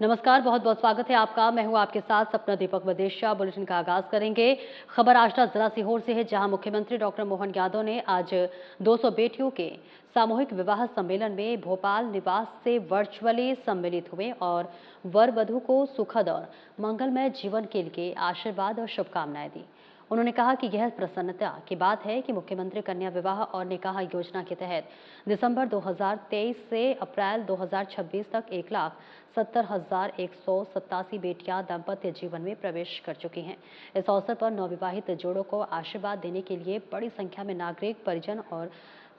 नमस्कार, बहुत बहुत स्वागत है आपका। मैं हूं आपके साथ सपना दीपक वदेशिया। बुलेटिन का आगाज करेंगे। खबर आष्टा जिला सीहोर से है, जहां मुख्यमंत्री डॉक्टर मोहन यादव ने आज 200 बेटियों के सामूहिक विवाह सम्मेलन में भोपाल निवास से वर्चुअली सम्मिलित हुए और वर वधू को सुखद और मंगलमय जीवन के लिए आशीर्वाद और शुभकामनाएं दी। उन्होंने कहा कि यह प्रसन्नता की बात है कि मुख्यमंत्री कन्या विवाह और निकाह योजना के तहत दिसंबर 2023 से अप्रैल 2026 तक 1,70,187 बेटियां दाम्पत्य जीवन में प्रवेश कर चुकी हैं। इस अवसर पर नवविवाहित जोड़ों को आशीर्वाद देने के लिए बड़ी संख्या में नागरिक, परिजन और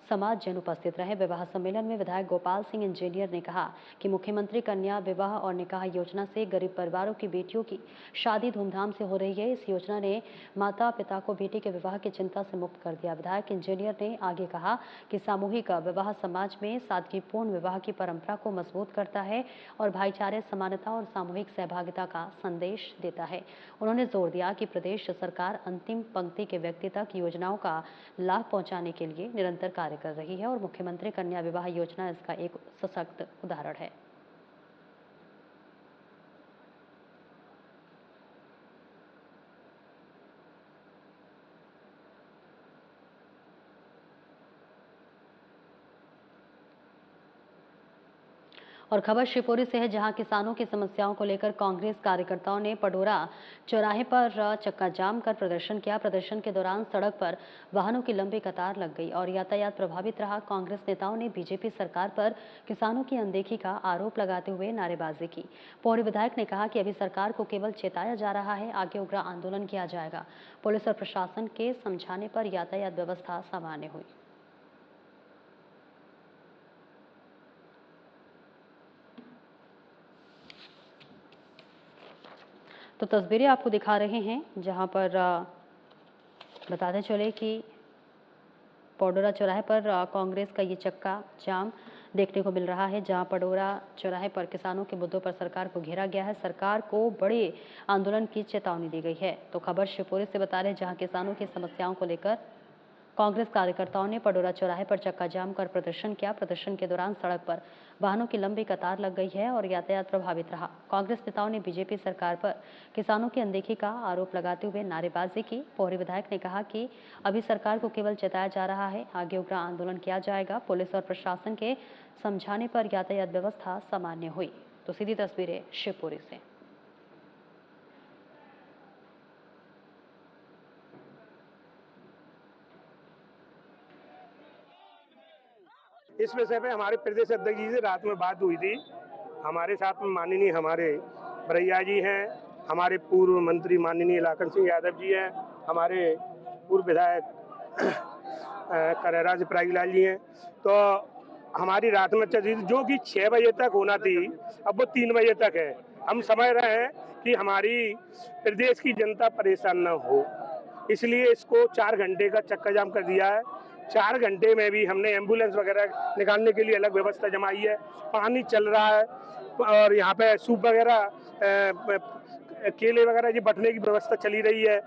समाज जन उपस्थित रहे। विवाह सम्मेलन में विधायक गोपाल सिंह इंजीनियर ने कहा कि मुख्यमंत्री कन्या विवाह और निकाह योजना से गरीब परिवारों की बेटियों की शादी धूमधाम से हो रही है। इस योजना ने माता पिता को बेटी के विवाह की चिंता से मुक्त कर दिया। विधायक इंजीनियर ने आगे कहा कि सामूहिक विवाह समाज में सादगीपूर्ण विवाह की परंपरा को मजबूत करता है और भाईचारे, समानता और सामूहिक सहभागिता का संदेश देता है। उन्होंने जोर दिया कि प्रदेश सरकार अंतिम पंक्ति के व्यक्ति तक योजनाओं का लाभ पहुंचाने के लिए निरंतर कार्य कर रही है और मुख्यमंत्री कन्या विवाह योजना इसका एक सशक्त उदाहरण है। और खबर शिवपुरी से है, जहां किसानों की समस्याओं को लेकर कांग्रेस कार्यकर्ताओं ने पडोरा चौराहे पर चक्का जाम कर प्रदर्शन किया। प्रदर्शन के दौरान सड़क पर वाहनों की लंबी कतार लग गई और यातायात प्रभावित रहा। कांग्रेस नेताओं ने बीजेपी सरकार पर किसानों की अनदेखी का आरोप लगाते हुए नारेबाजी की। पौड़ी विधायक ने कहा कि अभी सरकार को केवल चेताया जा रहा है, आगे उग्र आंदोलन किया जाएगा। पुलिस और प्रशासन के समझाने पर यातायात व्यवस्था सामान्य हुई। तो तस्वीरें आपको दिखा रहे हैं, जहां पर बताते चले कि पडोरा चौराहे पर कांग्रेस का ये चक्का जाम देखने को मिल रहा है, जहां पडोरा चौराहे पर किसानों के मुद्दों पर सरकार को घेरा गया है। सरकार को बड़े आंदोलन की चेतावनी दी गई है। तो खबर शिवपुरी से बता रहे, जहां किसानों की समस्याओं को लेकर कांग्रेस कार्यकर्ताओं ने पडोरा चौराहे पर चक्का जाम कर प्रदर्शन किया। प्रदर्शन के दौरान सड़क पर वाहनों की लंबी कतार लग गई है और यातायात प्रभावित रहा। कांग्रेस नेताओं ने बीजेपी सरकार पर किसानों की अनदेखी का आरोप लगाते हुए नारेबाजी की। पौड़ी विधायक ने कहा कि अभी सरकार को केवल चेताया जा रहा है, आगे उग्र आंदोलन किया जाएगा। पुलिस और प्रशासन के समझाने पर यातायात व्यवस्था सामान्य हुई। तो सीधी तस्वीरें शिवपुरी से। इस विषय पे हमारे प्रदेश अध्यक्ष जी से रात में बात हुई थी। हमारे साथ में माननीय हमारे बरैया जी हैं, हमारे पूर्व मंत्री माननीय लाखन सिंह यादव जी हैं, हमारे पूर्व विधायक करेराज प्रागीलाल जी हैं। तो हमारी रात में चल रही थी, जो कि 6 बजे तक होना थी, अब वो 3 बजे तक है। हम समझ रहे हैं कि हमारी प्रदेश की जनता परेशान न हो, इसलिए इसको 4 घंटे का चक्का जाम कर दिया है। 4 घंटे में भी हमने एम्बुलेंस वगैरह निकालने के लिए अलग व्यवस्था जमाई है। पानी चल रहा है और यहाँ पे सूप वगैरह, केले वगैरह जी बंटने की व्यवस्था चली रही है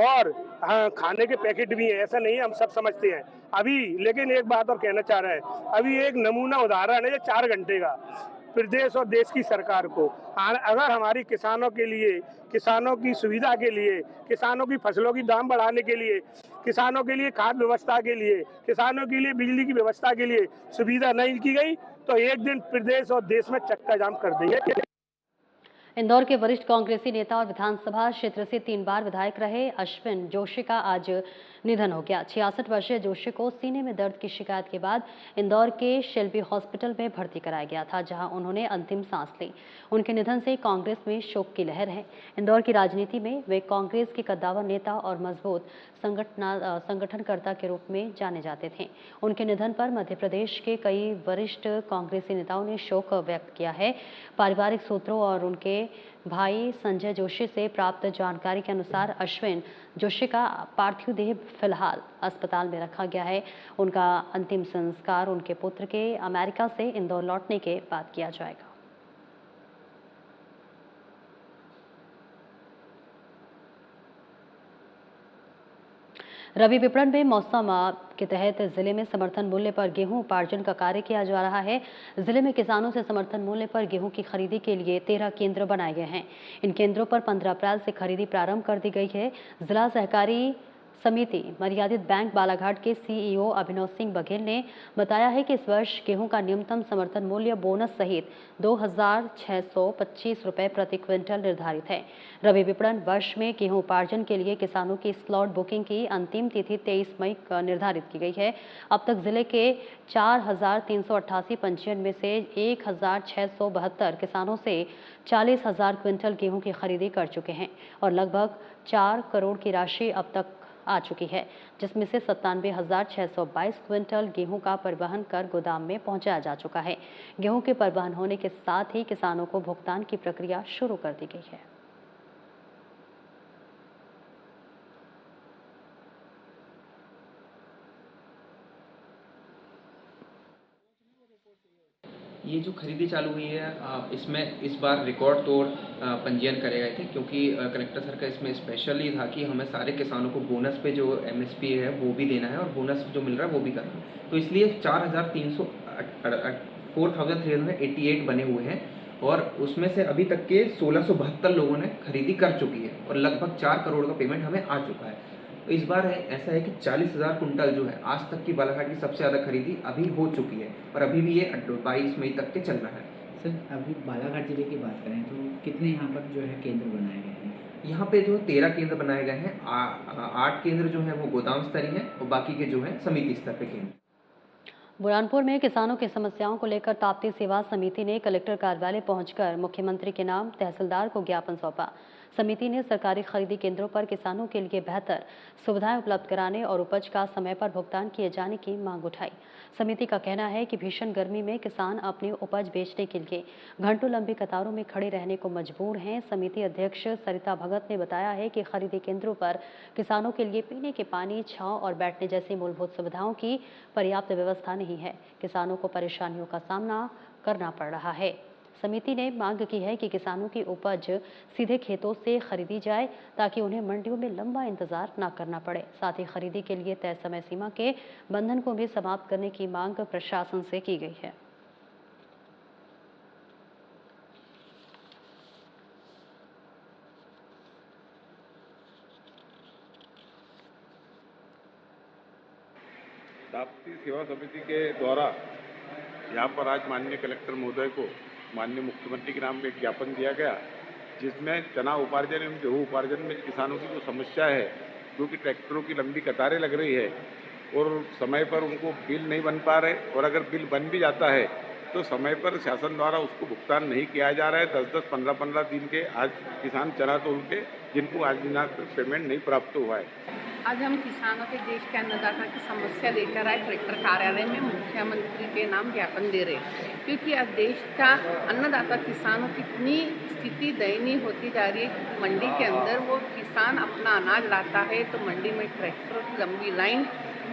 और हाँ, खाने के पैकेट भी हैं। ऐसा नहीं है, हम सब समझते हैं अभी। लेकिन एक बात और कहना चाह रहे हैं, अभी एक नमूना उदाहरण है ये 4 घंटे का प्रदेश और देश की सरकार को। अगर हमारी किसानों के लिए, किसानों की सुविधा के लिए, किसानों की फसलों की दाम बढ़ाने के लिए, किसानों के लिए खाद व्यवस्था के लिए, किसानों के लिए बिजली की व्यवस्था के लिए सुविधा नहीं की गई, तो एक दिन प्रदेश और देश में चक्का जाम कर देंगे। इंदौर के वरिष्ठ कांग्रेसी नेता और विधानसभा क्षेत्र से 3 बार विधायक रहे अश्विन जोशी का आज निधन हो गया। 66 वर्षीय जोशी को सीने में दर्द की शिकायत के बाद इंदौर के शेल्बी हॉस्पिटल में भर्ती कराया गया था, जहां उन्होंने अंतिम सांस ली। उनके निधन से कांग्रेस में शोक की लहर है। इंदौर की राजनीति में वे कांग्रेस के कद्दावर नेता और मजबूत संगठनकर्ता के रूप में जाने जाते थे। उनके निधन पर मध्य प्रदेश के कई वरिष्ठ कांग्रेसी नेताओं ने शोक व्यक्त किया है। पारिवारिक सूत्रों और उनके भाई संजय जोशी से प्राप्त जानकारी के अनुसार अश्विन जोशी का पार्थिव देह फिलहाल अस्पताल में रखा गया है। उनका अंतिम संस्कार उनके पुत्र के अमेरिका से इंदौर लौटने के बाद किया जाएगा। रबी विपणन में मौसम के तहत जिले में समर्थन मूल्य पर गेहूं उपार्जन का कार्य किया जा रहा है। जिले में किसानों से समर्थन मूल्य पर गेहूं की खरीदी के लिए 13 केंद्र बनाए गए हैं। इन केंद्रों पर 15 अप्रैल से खरीदी प्रारंभ कर दी गई है। जिला सहकारी समिति मर्यादित बैंक बालाघाट के सीईओ अभिनव सिंह बघेल ने बताया है कि इस वर्ष गेहूं का न्यूनतम समर्थन मूल्य बोनस सहित 2,625 रुपए प्रति क्विंटल निर्धारित है। रबी विपणन वर्ष में गेहूं उपार्जन के लिए किसानों की स्लॉट बुकिंग की अंतिम तिथि 23 मई निर्धारित की गई है। अब तक जिले के 4,388 पंजीयन में से 1,672 किसानों से 40,000 क्विंटल गेहूं की खरीदी कर चुके हैं और लगभग 4 करोड़ की राशि अब तक आ चुकी है, जिसमें से 97,622 क्विंटल गेहूं का परिवहन कर गोदाम में पहुंचाया जा चुका है। गेहूं के परिवहन होने के साथ ही किसानों को भुगतान की प्रक्रिया शुरू कर दी गई है। ये जो खरीदी चालू हुई है इसमें इस बार रिकॉर्ड तोड़ पंजीयन करे गए थे, क्योंकि कलेक्टर सर का इसमें स्पेशली था कि हमें सारे किसानों को बोनस पे जो एमएसपी है वो भी देना है और बोनस जो मिल रहा है वो भी करना है। तो इसलिए 4,388 बने हुए हैं और उसमें से अभी तक के 1,672 लोगों ने खरीदी कर चुकी है और लगभग 4 करोड़ का पेमेंट हमें आ चुका है। तो इस बार ऐसा है कि 40,000 कुंटल जो है आज तक की बालाघाट की सबसे ज़्यादा खरीदी अभी हो चुकी है और अभी भी ये 22 मई तक के चल रहा है। सर, अभी बालाघाट जिले की बात करें तो कितने यहाँ पर जो है केंद्र बनाए गए हैं? यहाँ पे जो 13 केंद्र बनाए गए हैं, 8 केंद्र जो है वो गोदाम स्तरीय हैं और बाकी के जो है समिति स्तर पे केंद्र। बुरहानपुर में किसानों की समस्याओं को लेकर ताप्ती सेवा समिति ने कलेक्टर कार्यालय पहुंचकर मुख्यमंत्री के नाम तहसीलदार को ज्ञापन सौंपा। समिति ने सरकारी खरीदी केंद्रों पर किसानों के लिए बेहतर सुविधाएं उपलब्ध कराने और उपज का समय पर भुगतान किए जाने की मांग उठाई। समिति का कहना है कि भीषण गर्मी में किसान अपनी उपज बेचने के लिए घंटों लंबी कतारों में खड़े रहने को मजबूर हैं। समिति अध्यक्ष सरिता भगत ने बताया है कि खरीदी केंद्रों पर किसानों के लिए पीने के पानी, छांव और बैठने जैसी मूलभूत सुविधाओं की पर्याप्त व्यवस्था नहीं है। किसानों को परेशानियों का सामना करना पड़ रहा है। समिति ने मांग की है कि किसानों की उपज सीधे खेतों से खरीदी जाए ताकि उन्हें मंडियों में लंबा इंतजार न करना पड़े। साथ ही खरीदी के लिए तय समय सीमा के बंधन को भी समाप्त करने की मांग प्रशासन से की गई है। ताप्ती सेवा समिति के द्वारा यहाँ पर आज माननीय कलेक्टर महोदय को माननीय मुख्यमंत्री के नाम में एक ज्ञापन दिया गया, जिसमें चना उपार्जन एवं गेहूँ उपार्जन में किसानों की जो समस्या है, क्योंकि ट्रैक्टरों की लंबी कतारें लग रही है और समय पर उनको बिल नहीं बन पा रहे, और अगर बिल बन भी जाता है तो समय पर शासन द्वारा उसको भुगतान नहीं किया जा रहा है। 10-10, 15-15 दिन के आज किसान चना तो उनके जिनको आज दिनांक तक पेमेंट नहीं प्राप्त हुआ है। आज हम किसानों के देश के अन्नदाता की समस्या लेकर आए कलेक्टर कार्यालय में मुख्यमंत्री के नाम ज्ञापन दे रहे हैं, क्योंकि आज देश का अन्नदाता किसानों की इतनी स्थिति दयनीय होती जा रही है। मंडी के अंदर वो किसान अपना अनाज लाता है तो मंडी में ट्रैक्टर की लंबी लाइन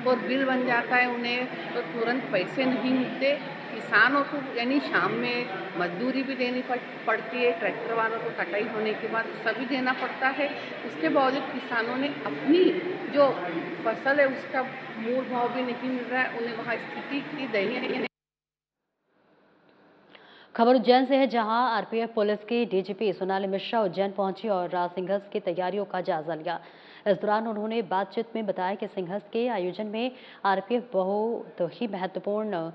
और बिल बन जाता है उन्हें, तो तुरंत पैसे नहीं मिलते। किसानों को यानी शाम में मजदूरी भी देनी पड़ती है, ट्रैक्टर वालों को कटाई होने के बाद सभी देना पड़ता है। उसके बावजूद किसानों ने अपनी जो फसल है उसका मूल भाव भी नहीं मिल रहा है, उन्हें वहाँ स्थिति की दयनीय। खबर उज्जैन से है, जहां आरपीएफ पुलिस की डीजीपी सोनाली मिश्रा उज्जैन पहुंची और सिंहस्थ की तैयारियों का जायजा लिया। इस दौरान उन्होंने बातचीत में बताया कि सिंहस्थ के आयोजन में आरपीएफ बहुत ही महत्वपूर्ण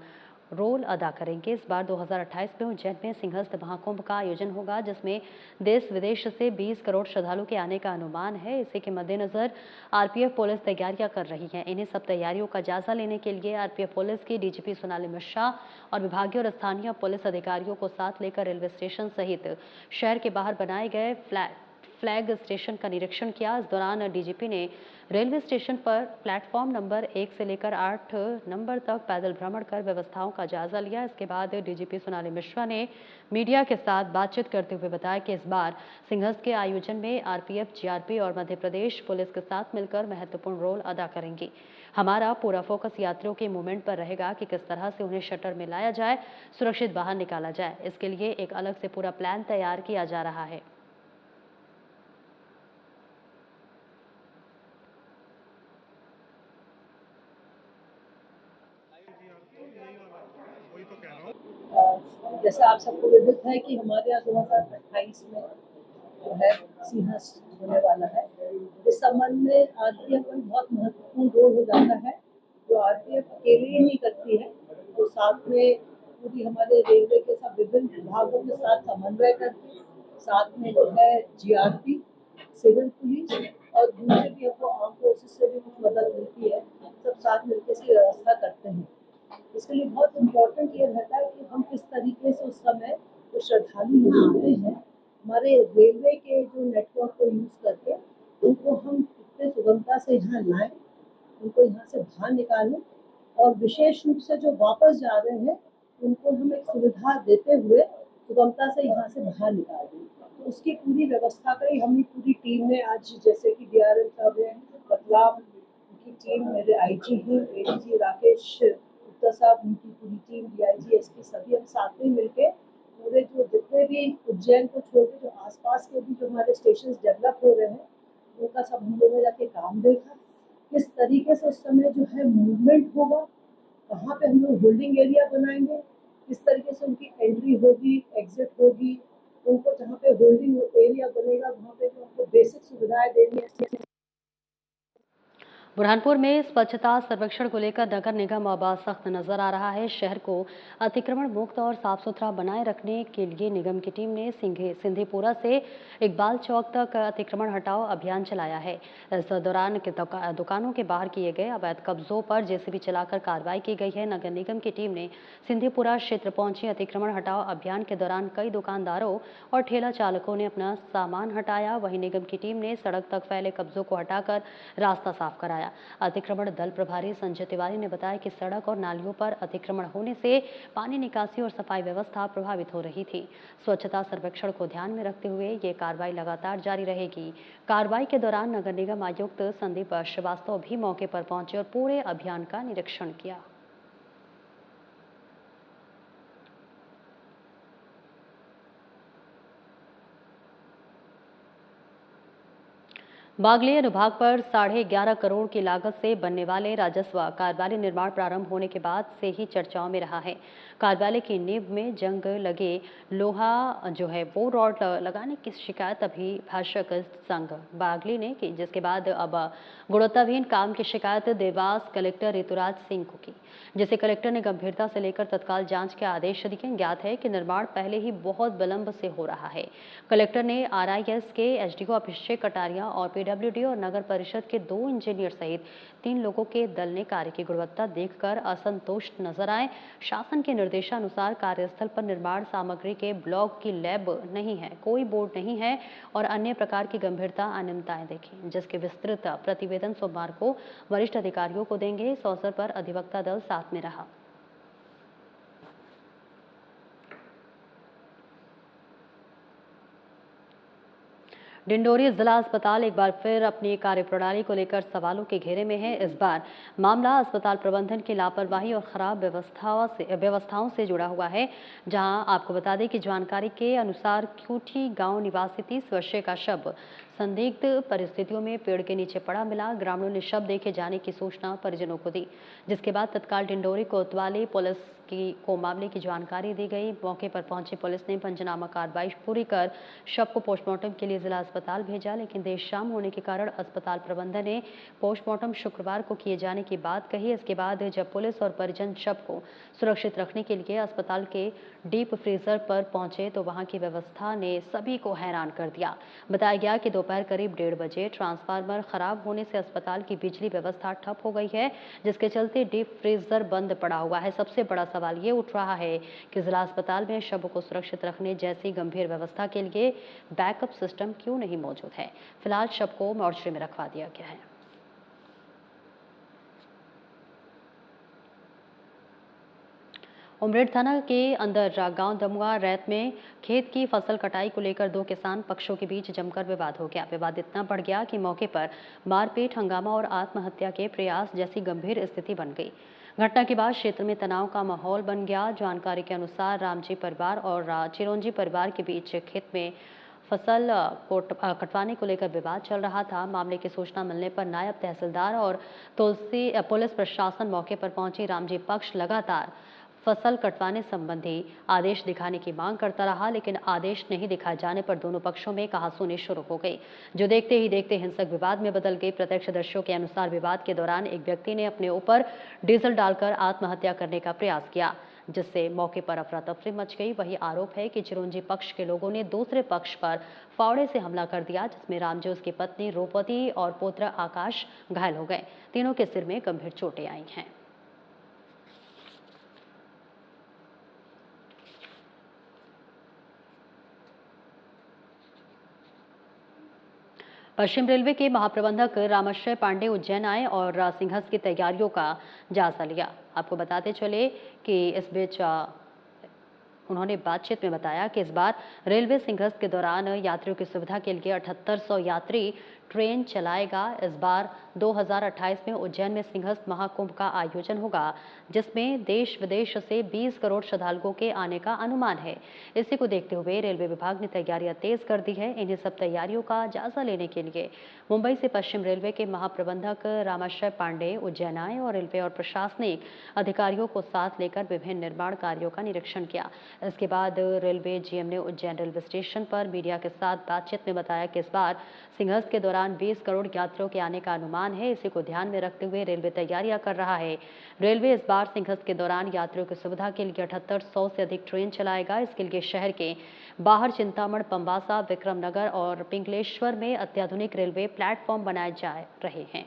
रोल अदा करेंगे। इस बार 2028 में उज्जैन में सिंहस्थ महाकुंभ का आयोजन होगा, जिसमें देश विदेश से 20 करोड़ श्रद्धालु के आने का अनुमान है। इसी के मद्देनजर आरपीएफ पुलिस तैयारियां कर रही है। इन्हीं सब तैयारियों का जायजा लेने के लिए आरपीएफ पुलिस की डीजीपी सोनाली मिश्रा और विभागीय और स्थानीय पुलिस अधिकारियों को साथ लेकर रेलवे स्टेशन सहित शहर के बाहर बनाए गए फ्लैग स्टेशन का निरीक्षण किया। इस दौरान डीजीपी ने रेलवे स्टेशन पर प्लेटफॉर्म नंबर 1 से लेकर 8 नंबर तक पैदल भ्रमण कर व्यवस्थाओं का जायजा लिया। इसके बाद डीजीपी सोनाली मिश्रा ने मीडिया के साथ बातचीत करते हुए बताया कि इस बार सिंहस्थ के आयोजन में आरपीएफ, जीआरपी और मध्य प्रदेश पुलिस के साथ मिलकर महत्वपूर्ण रोल अदा करेंगी। हमारा पूरा फोकस यात्रियों के मूवमेंट पर रहेगा कि किस तरह से उन्हें शटर में लाया जाए, सुरक्षित बाहर निकाला जाए। इसके लिए एक अलग से पूरा प्लान तैयार किया जा रहा है। जैसे आप सबको विदित है कि हमारे यहाँ 2028 में जो है सिंहस्थ होने वाला है। इस संबंध में आरपीएफ का बहुत महत्वपूर्ण रोल हो जाता है, जो आरपीएफ अकेले ही नहीं करती है, तो साथ में पूरी हमारे रेलवे के सब विभिन्न विभागों के साथ समन्वय करके, साथ में जो है जीआरपी, सिविल पुलिस और दूसरे भी हमको आर्म फोर्सेस से भी कुछ मदद मिलती है, सब साथ मिलकर इसकी व्यवस्था करते हैं। इसके लिए बहुत इम्पोर्टेंट ये रहता है कि हम किस तरीके से उस समय जो श्रद्धालु यहाँ आते हैं, हमारे रेलवे के जो नेटवर्क को यूज करके उनको हम कितने सुगमता से यहाँ लाएं, उनको यहाँ से बाहर निकालें और विशेष रूप से जो वापस जा रहे हैं उनको हम एक सुविधा देते हुए सुगमता से यहाँ से बाहर निकाल दें। तो उसकी पूरी व्यवस्था करी हमने पूरी टीम ने आज, जैसे कि डीआरएम साहब हैं बदलाव, उनकी टीम, मेरे आईजी हैं एडीजी राकेश गुप्ता साहब, उनकी पूरी टीम, डीआईजी एसपी, सभी हम साथ में मिलके पूरे जो जितने भी उज्जैन को छोड़ के जो आसपास के भी जो हमारे स्टेशन डेवलप हो रहे हैं उनका सब हम लोगों ने जाके काम देखा, किस तरीके से उस समय जो है मूवमेंट होगा, कहाँ पे हम लोग होल्डिंग एरिया बनाएंगे, किस तरीके से उनकी एंट्री होगी, एग्जिट होगी, उनको जहाँ पे होल्डिंग एरिया बनेगा वहाँ पे जो उनको बेसिक सुविधाएं देनी है। बुरहानपुर में स्वच्छता सर्वेक्षण को लेकर नगर निगम अब सख्त नजर आ रहा है। शहर को अतिक्रमण मुक्त और साफ सुथरा बनाए रखने के लिए निगम की टीम ने सिंधीपुरा से इकबाल चौक तक अतिक्रमण हटाओ अभियान चलाया है। इस दौरान दुकानों के बाहर किए गए अवैध कब्जों पर जेसीबी चलाकर कार्रवाई की गई है। नगर निगम की टीम ने सिंधीपुरा क्षेत्र पहुंची। अतिक्रमण हटाओ अभियान के दौरान कई दुकानदारों और ठेला चालकों ने अपना सामान हटाया। वहीं निगम की टीम ने सड़क तक फैले कब्जों को हटाकर रास्ता साफ कराया। अतिक्रमण दल प्रभारी संजय तिवारी ने बताया कि सड़क और नालियों पर अतिक्रमण होने से पानी निकासी और सफाई व्यवस्था प्रभावित हो रही थी। स्वच्छता सर्वेक्षण को ध्यान में रखते हुए ये कार्रवाई लगातार जारी रहेगी। कार्रवाई के दौरान नगर निगम आयुक्त संदीप श्रीवास्तव भी मौके पर पहुंचे और पूरे अभियान का निरीक्षण किया। बागली अनुभाग पर 11.5 करोड़ की लागत से बनने वाले राजस्व कार्यालय निर्माण प्रारंभ होने के बाद से ही चर्चाओं में रहा है। कार्यालय की नींव में जंग लगे लोहा जो है वो रॉड लगाने की शिकायत अभिभाषक संघ बागली ने की, जिसके बाद अब गुणवत्ताहीन काम की शिकायत देवास कलेक्टर ऋतुराज सिंह को की, जिसे कलेक्टर ने गंभीरता से लेकर तत्काल जांच के आदेश दिए। ज्ञात है कि निर्माण पहले ही बहुत विलंब से हो रहा है। कलेक्टर ने आरआईएस के एसडीओ अभिषेक कटारिया और पीडब्ल्यूडी और नगर परिषद के 2 इंजीनियर सहित 3 लोगों के दल ने कार्य की गुणवत्ता देखकर असंतुष्ट नजर आए। शासन के निर्देशानुसार कार्यस्थल पर निर्माण सामग्री के ब्लॉक की लैब नहीं है, कोई बोर्ड नहीं है और अन्य प्रकार की गंभीरता अनियमितताएं देखी, जिसके विस्तृत प्रतिवेदन सोमवार को वरिष्ठ अधिकारियों को देंगे। इस अवसर पर अधिवक्ता दल साथ में रहा। डिंडोरी जिला अस्पताल एक बार फिर अपनी कार्यप्रणाली को लेकर सवालों के घेरे में है। इस बार मामला अस्पताल प्रबंधन की लापरवाही और खराब व्यवस्थाओं से जुड़ा हुआ है, जहां आपको बता दें कि जानकारी के अनुसार क्यूठी गांव निवासी 30 वर्षीय का शव संदिग्ध परिस्थितियों में पेड़ के नीचे पड़ा मिला। ग्रामीणों ने शव देखे जाने की सूचना परिजनों को दी, जिसके बाद तत्काल डिंडोरी कोतवाली पुलिस को मामले की जानकारी दी गई। मौके पर पहुंची पुलिस ने पंचनामा कार्रवाई पूरी कर शव को पोस्टमार्टम के लिए जिला अस्पताल भेजा, लेकिन देर शाम होने के कारण अस्पताल प्रबंधन ने पोस्टमार्टम शुक्रवार को किए जाने की बात कही। इसके बाद जब पुलिस और परिजन शव को सुरक्षित रखने के लिए अस्पताल के डीप फ्रीजर पर पहुंचे तो वहां की व्यवस्था ने सभी को हैरान कर दिया। बताया गया कि दोपहर करीब 1:30 बजे ट्रांसफार्मर खराब होने से अस्पताल की बिजली व्यवस्था ठप हो गई है, जिसके चलते डीप फ्रीजर बंद पड़ा हुआ है। सबसे बड़ा सवाल ये उठ रहा है कि जिला अस्पताल में शव को सुरक्षित रखने जैसी गंभीर व्यवस्था के लिए बैकअप सिस्टम क्यों नहीं मौजूद है। फिलहाल शव को मोर्चरी में रखवा दिया गया है। उमरेड थाना के अंदर गांव दमुआ रैत में खेत की फसल कटाई को लेकर 2 किसान पक्षों के बीच जमकर विवाद हो गया। विवाद इतना बढ़ गया कि मौके पर मारपीट, हंगामा और आत्महत्या के प्रयास जैसी गंभीर स्थिति बन गई। घटना के बाद क्षेत्र में तनाव का माहौल बन गया। जानकारी के अनुसार रामजी परिवार और चिरंजी परिवार के बीच खेत में फसल को कटवाने को लेकर विवाद चल रहा था। मामले की सूचना मिलने पर नायब तहसीलदार और तुलसी पुलिस प्रशासन मौके पर पहुंची। रामजी पक्ष लगातार फसल कटवाने संबंधी आदेश दिखाने की मांग करता रहा, लेकिन आदेश नहीं दिखाए जाने पर दोनों पक्षों में कहासुनी शुरू हो गई, जो देखते ही देखते हिंसक विवाद में बदल गई। प्रत्यक्षदर्शियों के अनुसार विवाद के दौरान एक व्यक्ति ने अपने ऊपर डीजल डालकर आत्महत्या करने का प्रयास किया, जिससे मौके पर अफरा तफरी मच गई। वही आरोप है कि चिरंजी पक्ष के लोगों ने दूसरे पक्ष पर फावड़े से हमला कर दिया, जिसमें रामजी, उसकी पत्नी रूपवती और पुत्र आकाश घायल हो गए। तीनों के सिर में गंभीर चोटें आई हैं। पश्चिम रेलवे के महाप्रबंधक रामाश्रय पांडे उज्जैन आए और सिंहस्थ की तैयारियों का जायजा लिया। आपको बताते चले कि इस बीच उन्होंने बातचीत में बताया कि इस बार रेलवे सिंहस्थ के दौरान यात्रियों की सुविधा के लिए 7800 यात्री ट्रेन चलाएगा। इस बार 2028 में उज्जैन में सिंहस्थ महाकुंभ का आयोजन होगा, जिसमें देश विदेश से 20 करोड़ श्रद्धालुओं के आने का अनुमान है। इसी को देखते हुए रेलवे विभाग ने तैयारियां तेज कर दी है। इन्हीं सब तैयारियों का जायजा लेने के लिए मुंबई से पश्चिम रेलवे के महाप्रबंधक रामाश्रय पांडे उज्जैन आए और रेलवे और प्रशासनिक अधिकारियों को साथ लेकर विभिन्न निर्माण कार्यों का निरीक्षण किया। इसके बाद रेलवे जीएम ने उज्जैन रेलवे स्टेशन पर मीडिया के साथ बातचीत में बताया कि इस बार सिंहस्थ के दौरान 20 करोड़ यात्रियों के आने का अनुमान है। इसी को ध्यान में रखते हुए रेलवे तैयारियां कर रहा है। रेलवे इस बार सिंहस्थ के दौरान यात्रियों की सुविधा के लिए 7800 से अधिक ट्रेन चलाएगा। इसके लिए शहर के बाहर चिंतामण, पंबासा, विक्रमनगर और पिंगलेश्वर में अत्याधुनिक रेलवे प्लेटफॉर्म बनाए जा रहे हैं।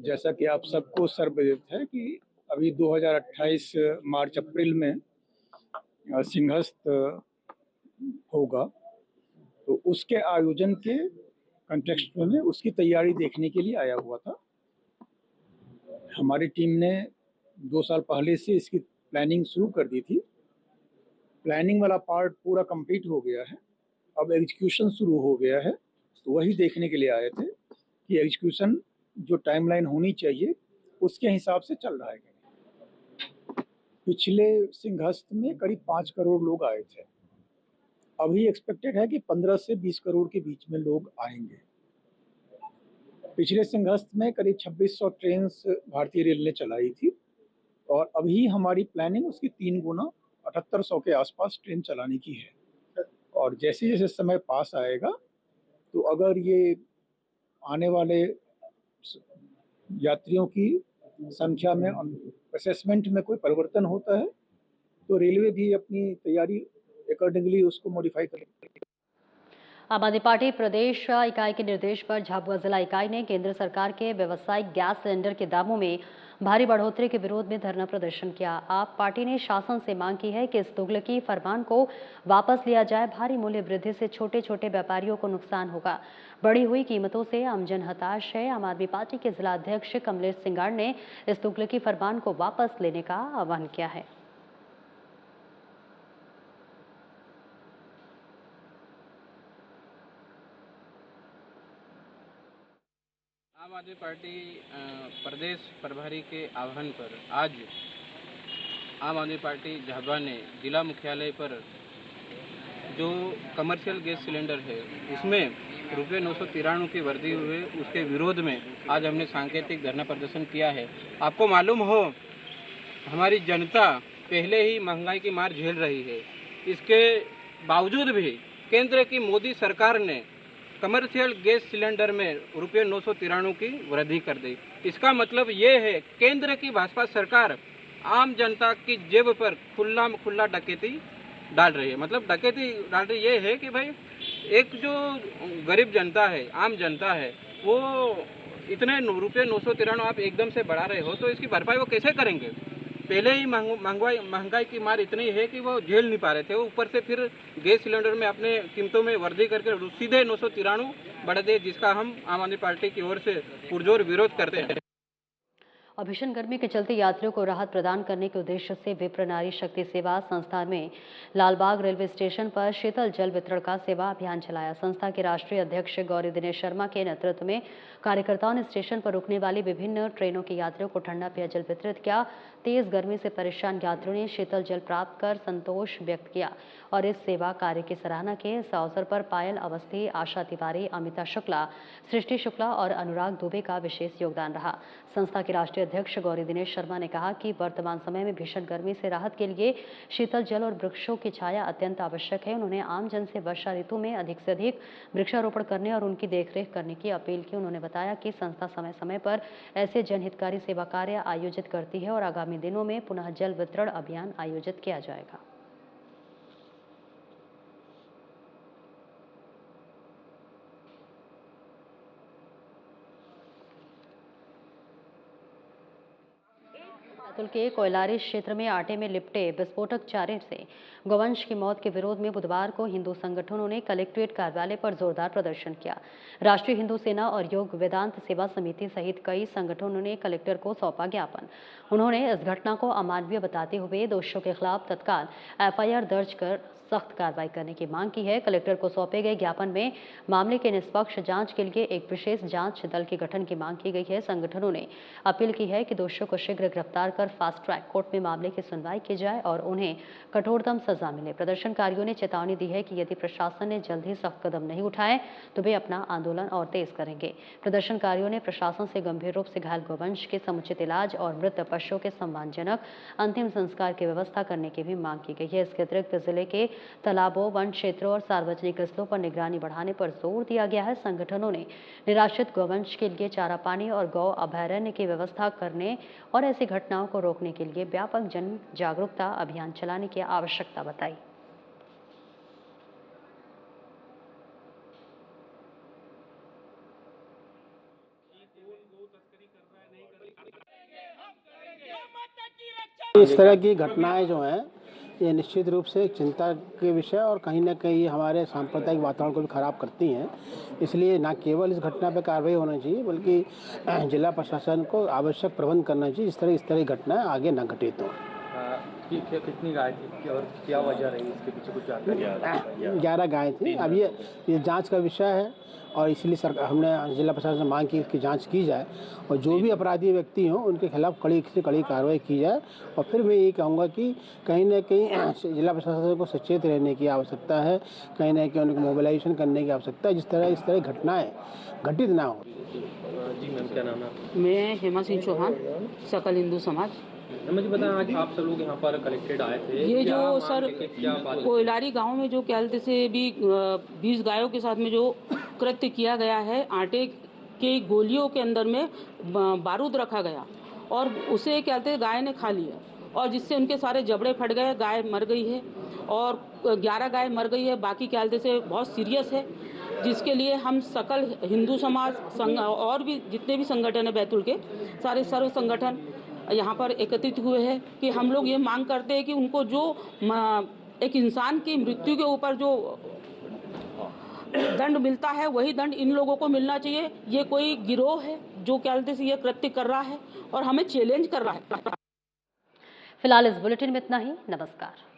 जैसा कि आप सबको सर्वविदित है कि अभी 2028 मार्च अप्रैल में सिंहस्थ होगा, तो उसके आयोजन के कंटेक्स्ट में उसकी तैयारी देखने के लिए आया हुआ था। हमारी टीम ने 2 साल पहले से इसकी प्लानिंग शुरू कर दी थी। प्लानिंग वाला पार्ट पूरा कंप्लीट हो गया है, अब एग्जीक्यूशन शुरू हो गया है। तो वही देखने के लिए आए थे कि एग्जीक्यूशन जो टाइमलाइन होनी चाहिए उसके हिसाब से चल रहा है। पिछले सिंहस्थ में करीब 5 करोड़ लोग आए थे, अभी एक्सपेक्टेड है कि 15 से 20 करोड़ के बीच में लोग आएंगे। पिछले सिंहस्थ में करीब 2600 ट्रेन भारतीय रेल ने चलाई थी और अभी हमारी प्लानिंग उसकी 3 गुना 7800 के आसपास ट्रेन चलाने की है। और जैसे जैसे समय पास आएगा तो अगर ये आने वाले यात्रियों की संख्या में असेसमेंट में कोई परिवर्तन होता है तो रेलवे भी अपनी तैयारी अकॉर्डिंगली उसको मॉडिफाई करेगी। आम आदमी पार्टी प्रदेश इकाई के निर्देश पर झाबुआ जिला इकाई ने केंद्र सरकार के व्यावसायिक गैस सिलेंडर के दामों में भारी बढ़ोतरी के विरोध में धरना प्रदर्शन किया। आप पार्टी ने शासन से मांग की है कि इस तुगलकी फरमान को वापस लिया जाए। भारी मूल्य वृद्धि से छोटे छोटे व्यापारियों को नुकसान होगा। बढ़ी हुई कीमतों से आमजन हताश है। आम आदमी पार्टी के जिला अध्यक्ष कमलेश सिंगार ने इस तुगलकी फरमान को वापस लेने का आह्वान किया है। आम आदमी पार्टी प्रदेश प्रभारी के आह्वान पर आज आम आदमी पार्टी झाबुआ ने जिला मुख्यालय पर जो कमर्शियल गैस सिलेंडर है उसमें रुपये 993 की वृद्धि हुए, उसके विरोध में आज हमने सांकेतिक धरना प्रदर्शन किया है। आपको मालूम हो हमारी जनता पहले ही महंगाई की मार झेल रही है, इसके बावजूद भी केंद्र की मोदी सरकार ने कमर्शियल गैस सिलेंडर में रुपये 993 की वृद्धि कर दी। इसका मतलब ये है केंद्र की भाजपा सरकार आम जनता की जेब पर खुला डकैती डाल रही है। मतलब डकैती डाल रही ये है कि भाई एक जो गरीब जनता है, आम जनता है, वो इतने रुपये 993 आप एकदम से बढ़ा रहे हो तो इसकी भरपाई वो कैसे करेंगे। पहले ही महंगाई की मार इतनी है कि वो झेल नहीं पा रहे थे, ऊपर से फिर गैस सिलेंडर में अपने कीमतों में वृद्धि करके सीधे 993 बढ़ा दिए, जिसका हम आम आदमी पार्टी की ओर से पुरजोर विरोध करते हैं। भीषण गर्मी के चलते यात्रियों को राहत प्रदान करने के उद्देश्य से विप्र नारी शक्ति सेवा संस्था में लालबाग रेलवे स्टेशन पर शीतल जल वितरण का सेवा अभियान चलाया। संस्था के राष्ट्रीय अध्यक्ष गौरी दिनेश शर्मा के नेतृत्व में कार्यकर्ताओं ने स्टेशन पर रुकने वाली विभिन्न ट्रेनों के यात्रियों को ठंडा पेयजल वितरित किया। तेज गर्मी से परेशान यात्रियों ने शीतल जल प्राप्त कर संतोष व्यक्त किया और इस सेवा कार्य की सराहना की। इस अवसर पर पायल अवस्थी, आशा तिवारी, अमिता शुक्ला, सृष्टि शुक्ला और अनुराग दुबे का विशेष योगदान रहा। संस्था के राष्ट्रीय अध्यक्ष गौरी दिनेश शर्मा ने कहा कि वर्तमान समय में भीषण गर्मी से राहत के लिए शीतल जल और वृक्षों की छाया अत्यंत आवश्यक है। उन्होंने आम जन से वर्षा ऋतु में अधिक से अधिक वृक्षारोपण करने और उनकी देखरेख करने की अपील की। उन्होंने बताया कि संस्था समय समय पर ऐसे जनहितकारी सेवा कार्य आयोजित करती है और आगामी दिनों में पुनः जल वितरण अभियान आयोजित किया जाएगा। बैतूल के कोयलारी क्षेत्र में आटे में लिपटे विस्फोटक चारे से गौवंश की मौत के विरोध में बुधवार को हिंदू संगठनों ने कलेक्ट्रेट कार्यालय पर जोरदार प्रदर्शन किया। राष्ट्रीय हिंदू सेना और योग वेदांत सेवा समिति सहित कई संगठनों ने कलेक्टर को सौंपा ज्ञापन। उन्होंने इस घटना को अमानवीय बताते हुए दोषियों के खिलाफ तत्काल एफआईआर दर्ज कर सख्त कार्रवाई करने की मांग की है। कलेक्टर को सौंपे गए ज्ञापन में मामले के निष्पक्ष जांच के लिए एक विशेष जांच दल के गठन की मांग की गई है। संगठनों ने अपील की है कि दोषियों को शीघ्र गिरफ्तार कर फास्ट ट्रैक कोर्ट में मामले की सुनवाई की जाए और उन्हें कठोरतम सजा मिले। प्रदर्शनकारियों ने चेतावनी दी है कि यदि प्रशासन ने जल्द ही सख्त कदम नहीं उठाए तो वे अपना आंदोलन और तेज करेंगे। प्रदर्शनकारियों ने प्रशासन से गंभीर रूप से घायल गौवंश के समुचित इलाज और मृत पशुओं के सम्मानजनक अंतिम संस्कार की व्यवस्था करने की भी मांग की गई है। इसके अतिरिक्त जिले के तालाबों, वन क्षेत्रों और सार्वजनिक स्थलों पर निगरानी बढ़ाने पर जोर दिया गया है। संगठनों ने निराश्रित गौवंश के लिए चारा पानी और गौ अभयारण्य की व्यवस्था करने और ऐसी घटनाओं को रोकने के लिए व्यापक जन जागरूकता अभियान चलाने की आवश्यकता बताई। इस तरह की घटनाएं जो हैं ये निश्चित रूप से एक चिंता के विषय और कहीं ना कहीं हमारे सांप्रदायिक वातावरण को भी खराब करती हैं। इसलिए न केवल इस घटना पर कार्रवाई होना चाहिए बल्कि जिला प्रशासन को आवश्यक प्रबंध करना चाहिए इस तरह की घटनाएं आगे न घटित हों। कितनी गाय थी और क्या वजह रही इसके पीछे कुछ जानकारी? 11 गाय थी। अब ये जांच का विषय है और इसलिए सरकार हमने जिला प्रशासन से मांग की इसकी जांच की जाए और जो भी अपराधी व्यक्ति हों उनके खिलाफ कड़ी से कड़ी कार्रवाई की जाए। और फिर मैं ये कहूँगा कि कहीं ना कहीं जिला प्रशासन को सचेत रहने की आवश्यकता है, कहीं ना कहीं उनको मोबिलाइजेशन करने की आवश्यकता है, इस तरह घटनाएं घटित ना हो। जी मैम, क्या नाम है? मैं हेमा सिंह चौहान, सकल हिंदू समाज। मुझे बताएं, आज आप सब लोग यहाँ पर कलेक्टेड आए थे। ये जो सर कोयलारी गांव में जो कहते से भी 20 गायों के साथ में जो कृत्य किया गया है, आटे के गोलियों के अंदर में बारूद रखा गया और उसे कहते गाय ने खा लिया और जिससे उनके सारे जबड़े फट गए, गाय मर गई है और 11 गाय मर गई है। बाकी कहते से बहुत सीरियस है, जिसके लिए हम सकल हिंदू समाज और भी जितने भी संगठन है बैतूल के सारे सर्व संगठन यहाँ पर एकत्रित हुए हैं कि हम लोग ये मांग करते हैं कि उनको जो एक इंसान की मृत्यु के ऊपर जो दंड मिलता है वही दंड इन लोगों को मिलना चाहिए। ये कोई गिरोह है जो कहते से ये कृत्य कर रहा है और हमें चैलेंज कर रहा है। फिलहाल इस बुलेटिन में इतना ही। नमस्कार।